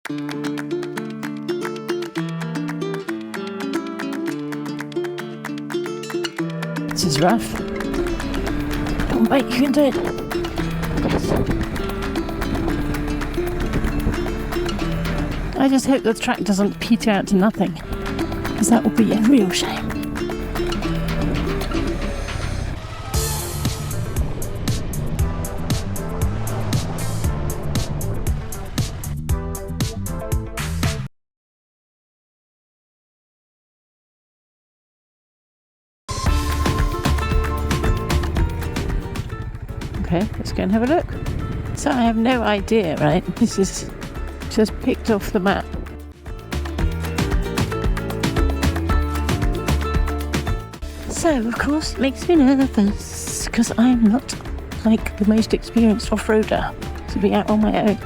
This is rough. Come on, mate, you can do it. Yes. I just hope the track doesn't peter out to nothing, because that would be a real shame. Okay, let's go and have a look. So I have no idea, right? This is just picked off the map. So, of course, it makes me nervous, because I'm not like the most experienced off-roader to be out on my own.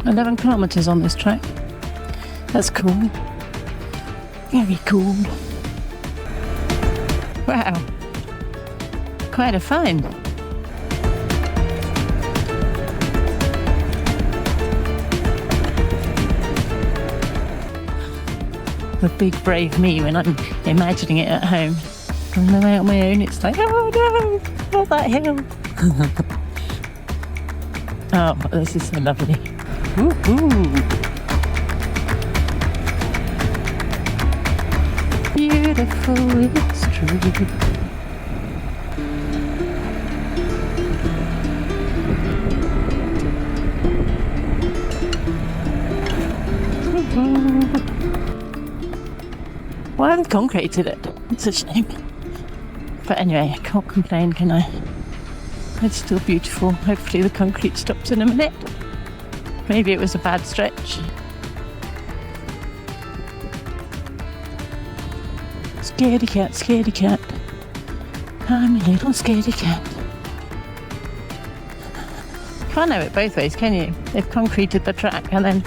"11 kilometres on this track. That's cool. Very cool. Wow. Quite a find. The big brave me when I'm imagining it at home. From the way on my own, it's like, oh no, not that hill. Oh, this is so lovely. Woohoo! Beautiful, it's true. Well, I haven't concreted it. It's a shame. But anyway, I can't complain, can I? It's still beautiful. Hopefully the concrete stops in a minute. Maybe it was a bad stretch. Scaredy cat, scaredy cat. I'm a little scaredy cat. Can't have it both ways, can you? They've concreted the track, and then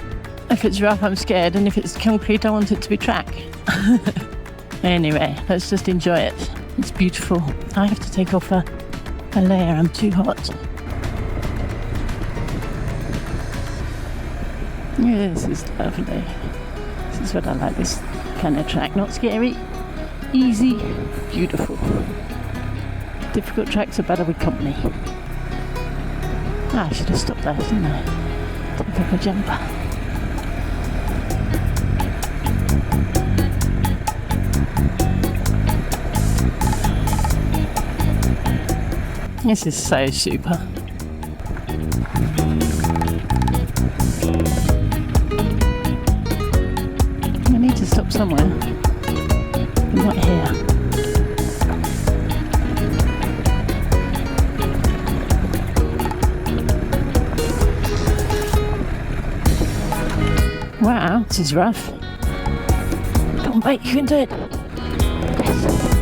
if it's rough, I'm scared, and if it's concrete, I want it to be track. Anyway, let's just enjoy it. It's beautiful. I have to take off a layer. I'm too hot. Yeah, this is lovely. This is what I like, this kind of track. Not scary. Easy, beautiful. Difficult tracks are better with company. I should have stopped there, shouldn't I? Take up a jumper. This is so super. I need to stop somewhere. Not here. Wow, this is rough. Come on, mate, you can do it. Yes.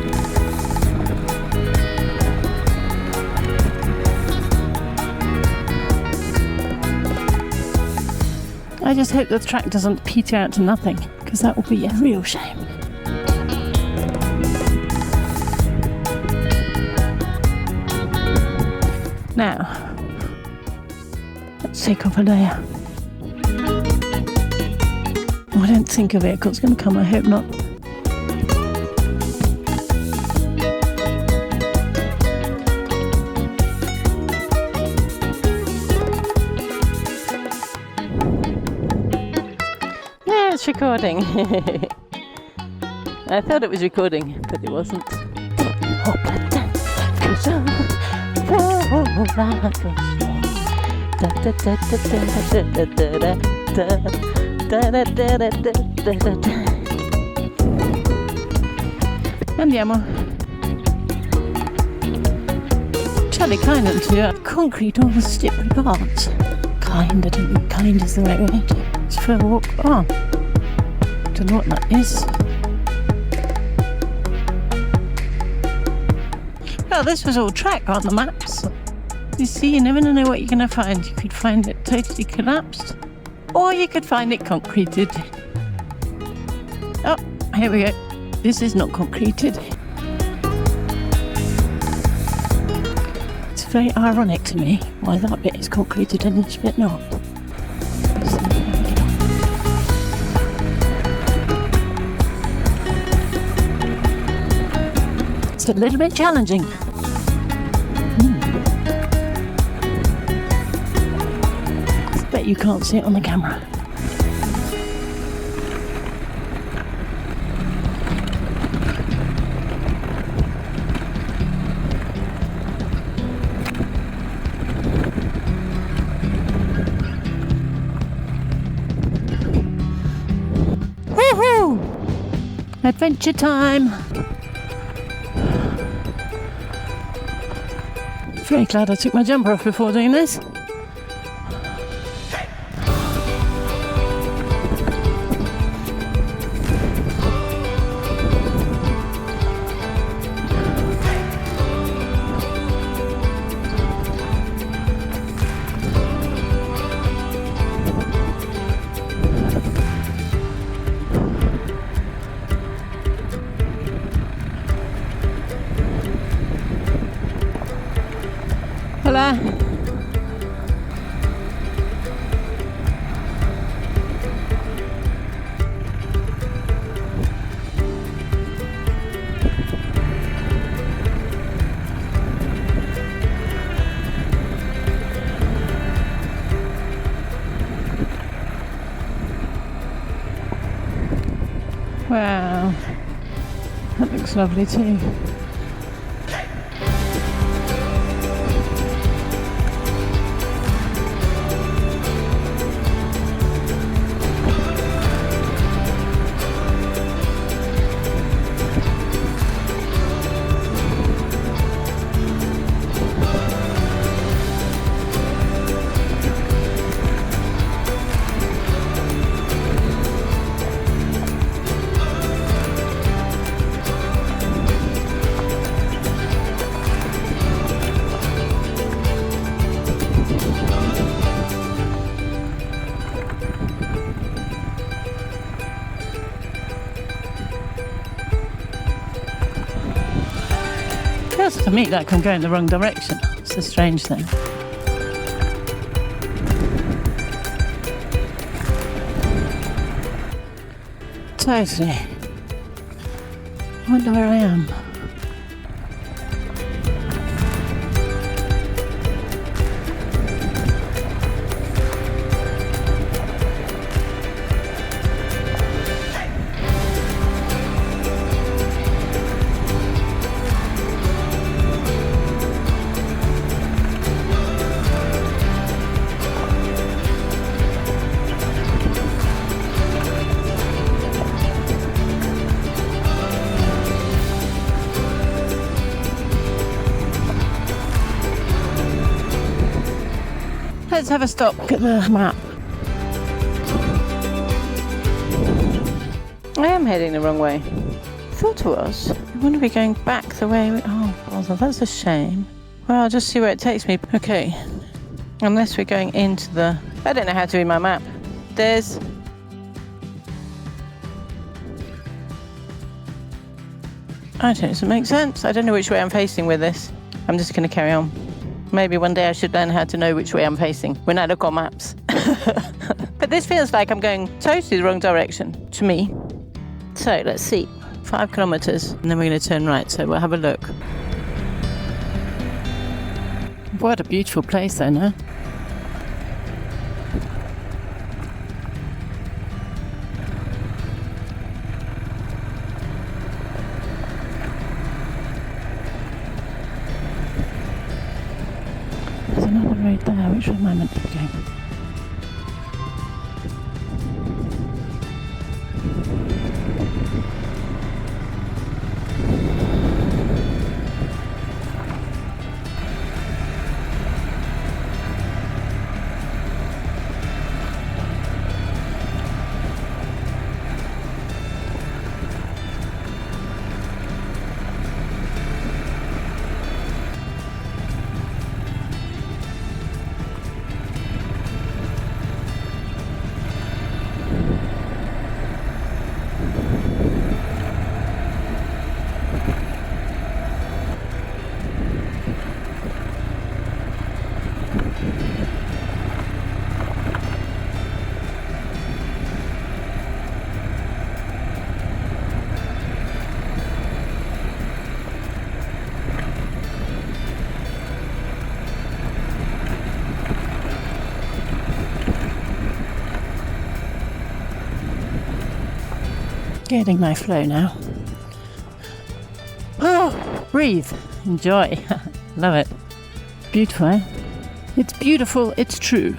I just hope the track doesn't peter out to nothing, because that would be a real shame. Now, let's take off a layer. Oh, I don't think a vehicle's going to come, I hope not. Yeah, it's recording. I thought it was recording, but it wasn't. Andiamo. Charlie kind to concrete all the slippery parts. Kind, I don't think kind is the right word. It's for a walk. Oh, don't know what that is. Well, this was all track on the maps. You see, you never know what you're going to find. You could find it totally collapsed, or you could find it concreted. Oh, here we go. This is not concreted. very ironic to me why that bit is concreted and this bit not. It's a little bit challenging. I bet you can't see it on the camera. Woohoo! Adventure time! Very glad I took my jumper off before doing this. Hola. Wow, that looks lovely too. Feels to me like I'm going the wrong direction. It's a strange thing. Totally. I wonder where I am. Let's have a stop at the map. I am heading the wrong way. I thought I was. I want to be going back the way oh, bother, that's a shame. Well, I'll just see where it takes me. Okay. Unless we're going into the... I don't know how to read my map. There's... I don't know, does it make sense? I don't know which way I'm facing with this. I'm just going to carry on. Maybe one day I should learn how to know which way I'm facing when I look on maps. But this feels like I'm going totally the wrong direction to me. So let's see. 5 kilometers and then we're going to turn right. So we'll have a look. What a beautiful place though, no? There's another road there. Which way am I meant to be going? Getting my flow now. Oh, breathe, enjoy. Love it. Beautiful, eh? It's beautiful, it's true.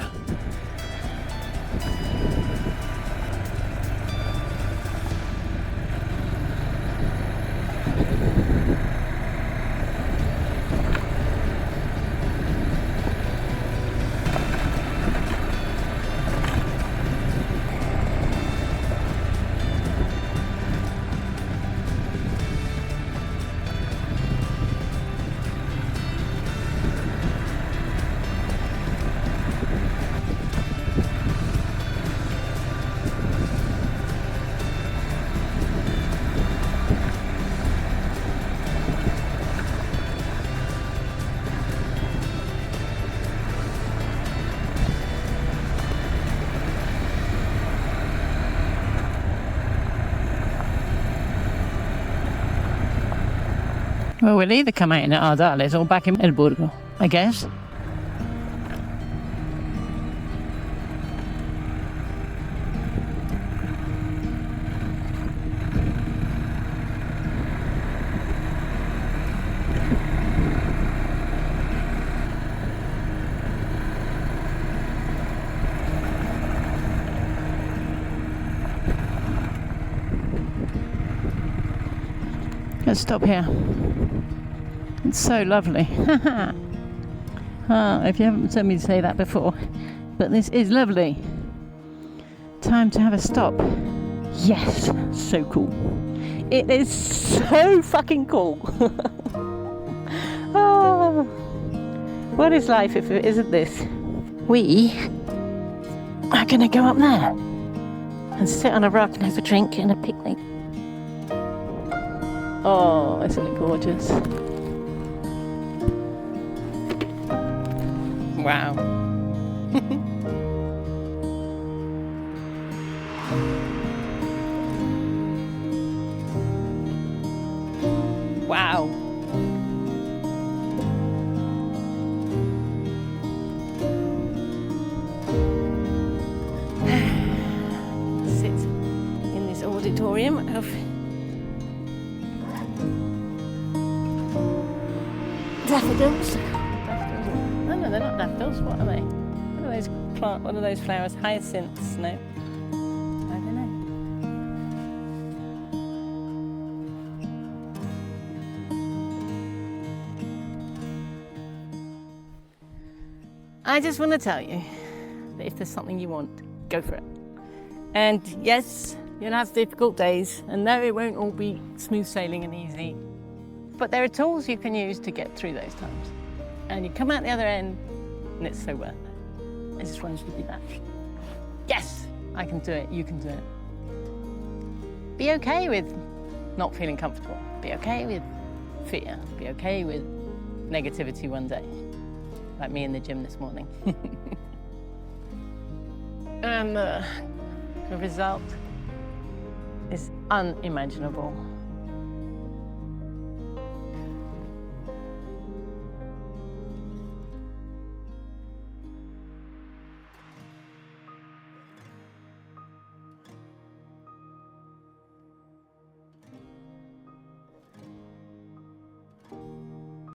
Well, we'll either come out in Ardales or back in El Burgo, I guess. Let's stop here. It's so lovely. If you haven't heard me say that before, but this is lovely. Time to have a stop. Yes, so cool. It is so fucking cool. Oh, what is life if it isn't this? We are going to go up there and sit on a rock and have a drink and a picnic. Oh, isn't it gorgeous? Wow. Wow. Sit in this auditorium of daffodils. No, they're not daffodils. What are they? What are those plant? What are those flowers? Hyacinths? No. I don't know. I just want to tell you that if there's something you want, go for it. And yes, you'll have difficult days, and no, it won't all be smooth sailing and easy. But there are tools you can use to get through those times. And you come out the other end, and it's so worth it. I just wanted you to do that. Yes, I can do it, you can do it. Be okay with not feeling comfortable. Be okay with fear. Be okay with negativity one day. Like me in the gym this morning. And the result is unimaginable.